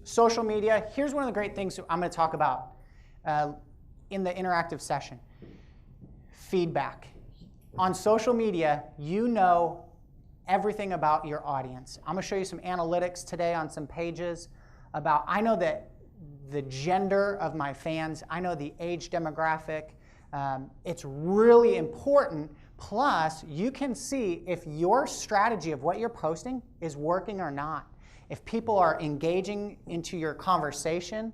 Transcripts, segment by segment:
Social media, here's one of the great things I'm going to talk about in the interactive session. Feedback. On social media, you know everything about your audience. I'm going to show you some analytics today on some pages about, I know that the gender of my fans, I know the age demographic. It's really important. Plus, you can see if your strategy of what you're posting is working or not. If people are engaging into your conversation,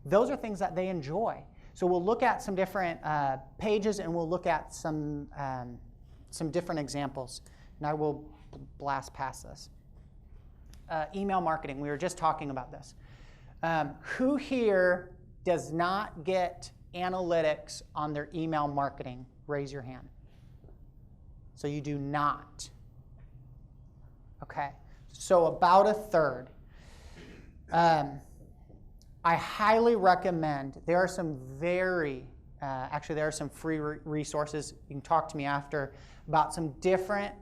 those are things that they enjoy. So we'll look at some different pages, and we'll look at some different examples. And I will blast past this. Email marketing, we were just talking about this. Who here does not get analytics on their email marketing? Raise your hand. So you do not. Okay, so about a third. I highly recommend, there are some actually there are some free resources. You can talk to me after about some different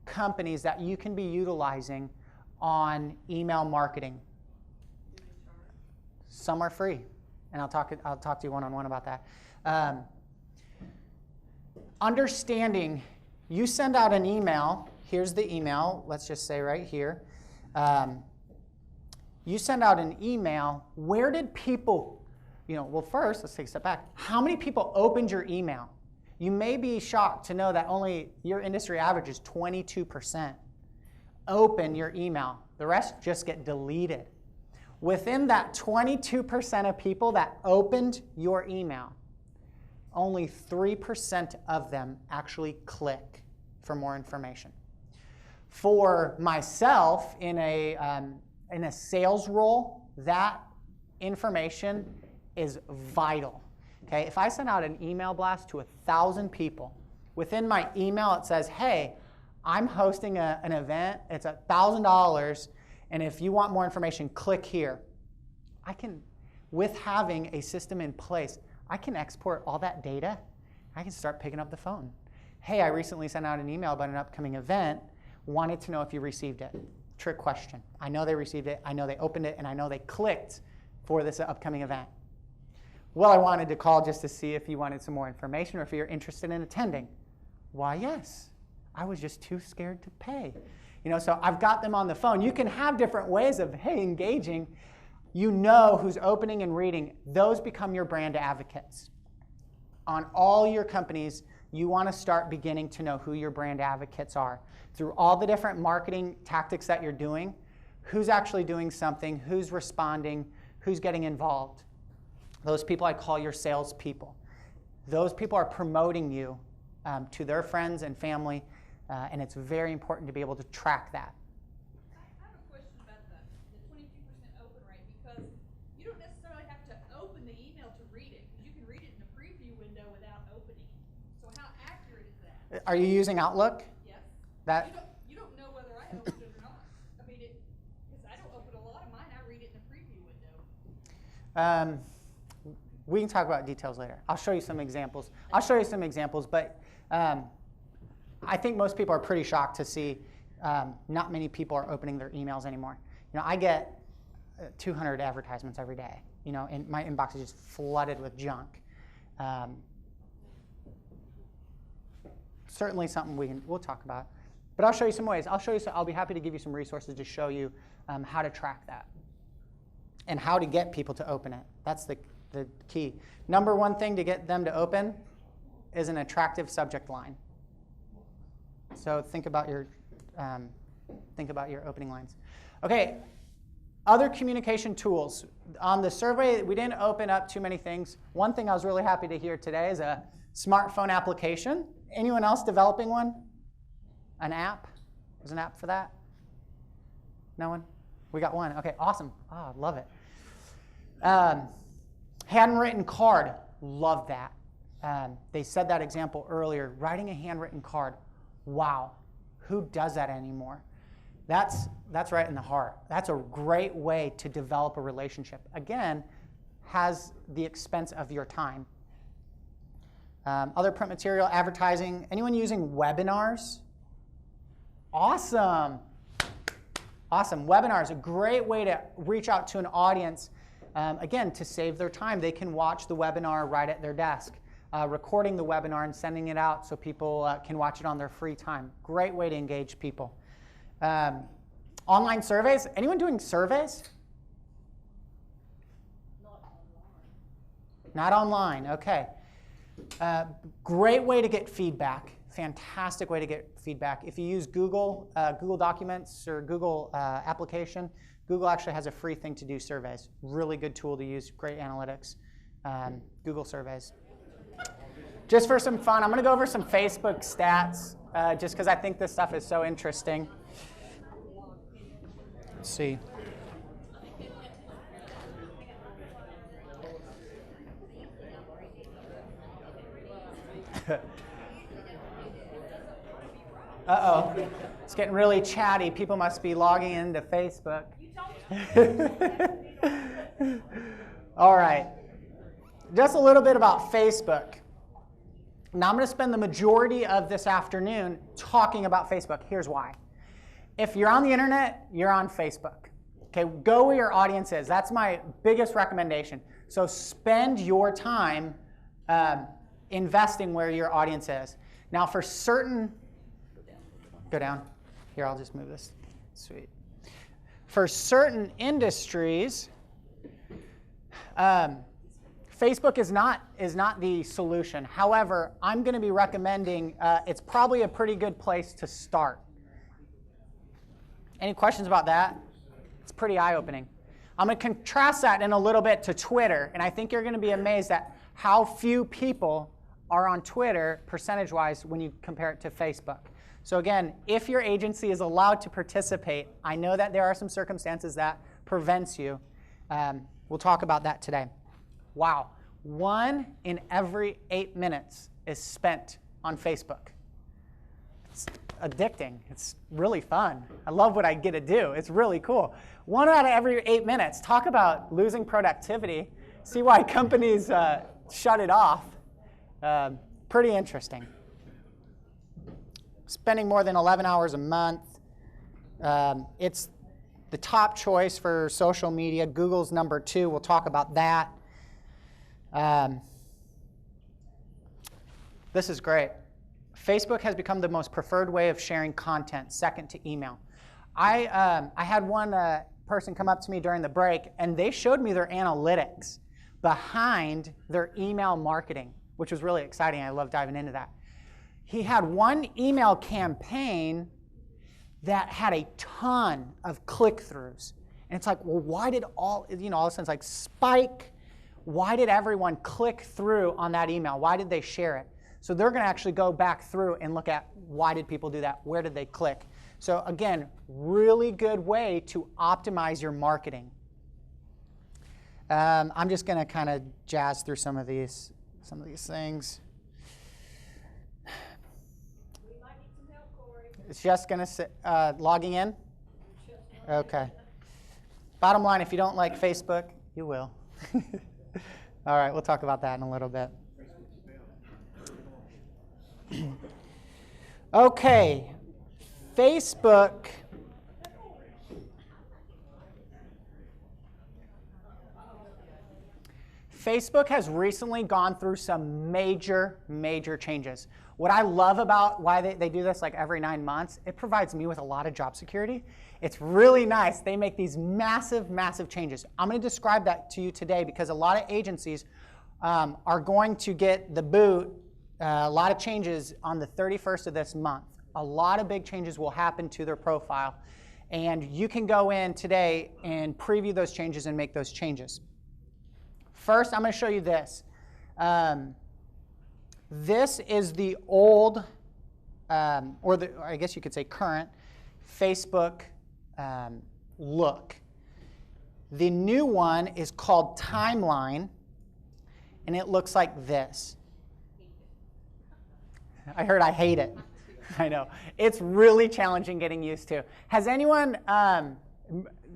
companies that you can be utilizing on email marketing. Some are free, and I'll talk to you one-on-one about that. Understanding, you send out an email. Here's the email. Let's just say right here. You send out an email. Where did people, well, first, let's take a step back. How many people opened your email? You may be shocked to know that only your industry average is 22% open your email. The rest just get deleted. Within that 22% of people that opened your email, only 3% of them actually click for more information. For myself, in a sales role, that information is vital. Okay, if I send out an email blast to 1,000 people, within my email it says, hey, I'm hosting an event, it's $1,000, and if you want more information, click here. With having a system in place, I can export all that data. I can start picking up the phone. Hey, I recently sent out an email about an upcoming event, wanted to know if you received it. Trick question. I know they received it, I know they opened it, and I know they clicked for this upcoming event. Well, I wanted to call just to see if you wanted some more information or if you're interested in attending. Why, yes. I was just too scared to pay. So I've got them on the phone. You can have different ways of, hey, engaging. You know who's opening and reading. Those become your brand advocates. On all your companies, you want to start beginning to know who your brand advocates are. Through all the different marketing tactics that you're doing, who's actually doing something, who's responding, who's getting involved. Those people I call your salespeople. Those people are promoting you to their friends and family, and it's very important to be able to track that. I have a question about the 22% open rate, because you don't necessarily have to open the email to read it, because you can read it in the preview window without opening it. So how accurate is that? Are you using Outlook? Yes. That. You don't know whether I opened it or not. I mean, because I don't open a lot of mine. I read it in the preview window. We can talk about details later. I'll show you some examples. But I think most people are pretty shocked to see not many people are opening their emails anymore. I get 200 advertisements every day. And my inbox is just flooded with junk. Certainly something we'll talk about. But I'll show you some ways. I'll be happy to give you some resources to show you how to track that and how to get people to open it. That's the key. Number one thing to get them to open is an attractive subject line. So think about your opening lines. Okay, other communication tools. On the survey, we didn't open up too many things. One thing I was really happy to hear today is a smartphone application. Anyone else developing one? An app? There's an app for that? No one? We got one. Okay, awesome. Oh, love it. Handwritten card. Love that. They said that example earlier. Writing a handwritten card. Wow. Who does that anymore? That's right in the heart. That's a great way to develop a relationship. Again, has the expense of your time. Other print material, advertising. Anyone using webinars? Awesome. Awesome. Webinars, a great way to reach out to an audience. Again, to save their time, they can watch the webinar right at their desk, recording the webinar and sending it out so people can watch it on their free time. Great way to engage people. Online surveys. Anyone doing surveys? Not online. Okay. Great way to get feedback. Fantastic way to get feedback. If you use Google Documents or Google application, Google actually has a free thing to do surveys. Really good tool to use, great analytics. Google surveys. Just for some fun, I'm going to go over some Facebook stats just because I think this stuff is so interesting. Let's see. Uh-oh. It's getting really chatty. People must be logging into Facebook. All right. Just a little bit about Facebook. Now I'm going to spend the majority of this afternoon talking about Facebook. Here's why. If you're on the internet, you're on Facebook. Okay, go where your audience is. That's my biggest recommendation. So spend your time investing where your audience is. Now for certain, go down. Here, I'll just move this. Sweet. For certain industries, Facebook is not the solution. However, I'm going to be recommending it's probably a pretty good place to start. Any questions about that? It's pretty eye-opening. I'm going to contrast that in a little bit to Twitter, and I think you're going to be amazed at how few people are on Twitter percentage-wise when you compare it to Facebook. So again, if your agency is allowed to participate, I know that there are some circumstances that prevents you. We'll talk about that today. Wow, 1 in every 8 minutes is spent on Facebook. It's addicting. It's really fun. I love what I get to do. It's really cool. 1 out of every 8 minutes. Talk about losing productivity. See why companies shut it off. Pretty interesting. Spending more than 11 hours a month. It's the top choice for social media. Google's number 2. We'll talk about that. This is great. Facebook has become the most preferred way of sharing content, second to email. I had one person come up to me during the break, and they showed me their analytics behind their email marketing, which was really exciting. I love diving into that. He had one email campaign that had a ton of click-throughs. And it's like, well, why did all of a sudden it's like spike. Why did everyone click through on that email? Why did they share it? So they're going to actually go back through and look at why did people do that? Where did they click? So again, really good way to optimize your marketing. I'm just going to kind of jazz through some of these things. We might need some help, Korey. It's just going to say, logging in? Okay. Bottom line, if you don't like Facebook, you will. All right, we'll talk about that in a little bit. Okay, Facebook. Facebook has recently gone through some major changes. What I love about why they do this like every 9 months, it provides me with a lot of job security. It's really nice. They make these massive changes. I'm going to describe that to you today because a lot of agencies are going to get the boot, a lot of changes on the 31st of this month. A lot of big changes will happen to their profile. And you can go in today and preview those changes and make those changes. First, I'm going to show you this. This is the old, I guess you could say current, Facebook look. The new one is called Timeline, and it looks like this. I heard I hate it. I know. It's really challenging getting used to. Has anyone,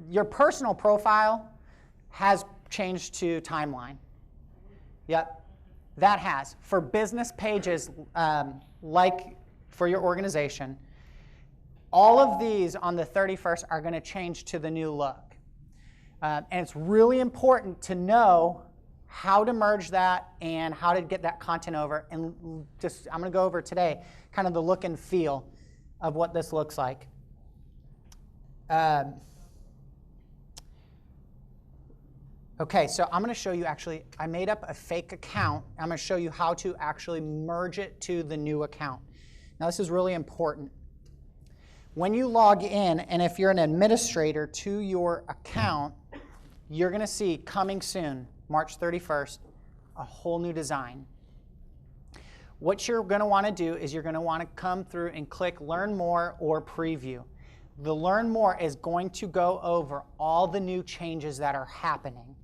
your personal profile has changed to Timeline? Yep, that has. For business pages, like for your organization, All of these on the 31st are going to change to the new look. And it's really important to know how to merge that and how to get that content over. And I'm going to go over today kind of the look and feel of what this looks like. Okay, so I'm going to show you actually, I made up a fake account. I'm going to show you how to actually merge it to the new account. Now this is really important. When you log in, and if you're an administrator to your account, you're going to see coming soon, March 31st, a whole new design. What you're going to want to do is you're going to want to come through and click Learn More or Preview. The Learn More is going to go over all the new changes that are happening.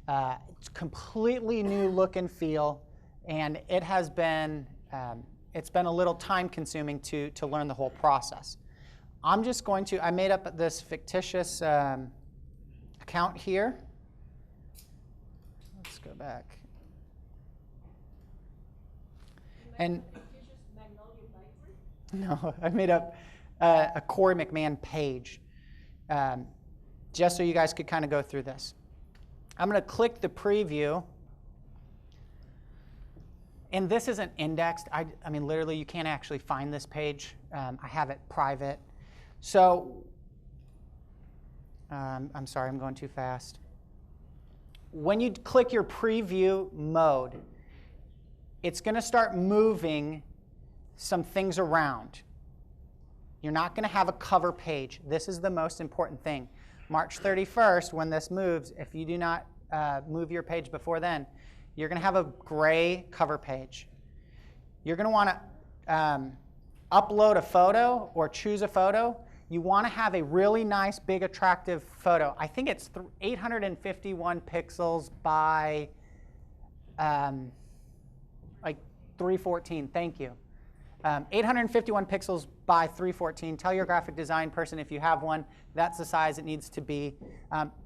It's completely new look and feel, and it has been it's been a little time consuming to learn the whole process. I'm just going to, I made up this fictitious account here. Let's go back. And no, I made up a Korey McMahon page just so you guys could kind of go through this. I'm going to click the preview. And this isn't indexed. I mean, literally, you can't actually find this page. I have it private. So, I'm sorry, I'm going too fast. When you click your preview mode, it's going to start moving some things around. You're not going to have a cover page. This is the most important thing. March 31st, when this moves, if you do not move your page before then, you're going to have a gray cover page. You're going to want to upload a photo or choose a photo. You want to have a really nice, big, attractive photo. I think it's 851 pixels by like 314. Thank you. 851 pixels by 314. Tell your graphic design person if you have one, that's the size it needs to be.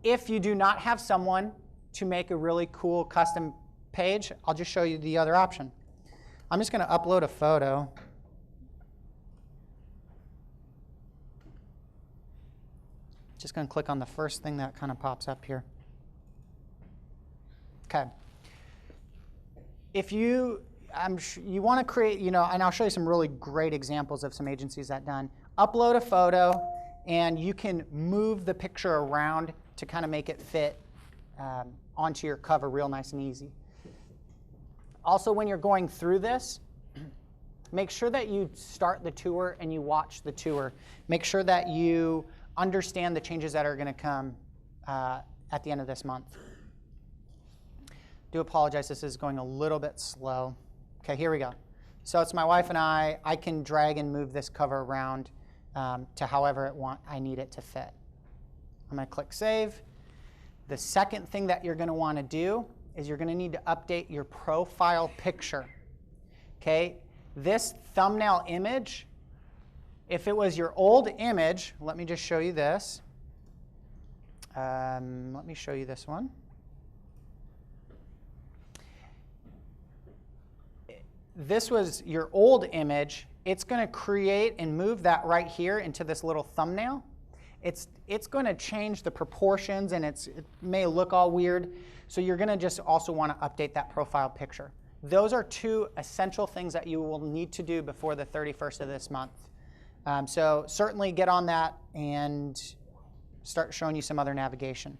If you do not have someone to make a really cool custom page, I'll just show you the other option. I'm just going to upload a photo. Just going to click on the first thing that kind of pops up here. Okay. If you want to create, and I'll show you some really great examples of some agencies that done. Upload a photo, and you can move the picture around to kind of make it fit onto your cover real nice and easy. Also, when you're going through this, make sure that you start the tour and you watch the tour. Make sure that you understand the changes that are going to come at the end of this month. Do apologize, this is going a little bit slow. Okay, here we go. So it's my wife and I. I can drag and move this cover around to however I need it to fit. I'm going to click Save. The second thing that you're going to want to do is you're going to need to update your profile picture. Okay, this thumbnail image, if it was your old image, let me just show you this. Let me show you this one. This was your old image. It's going to create and move that right here into this little thumbnail. It's going to change the proportions, and it may look all weird. So you're going to just also want to update that profile picture. Those are two essential things that you will need to do before the 31st of this month. So certainly get on that and start showing you some other navigation.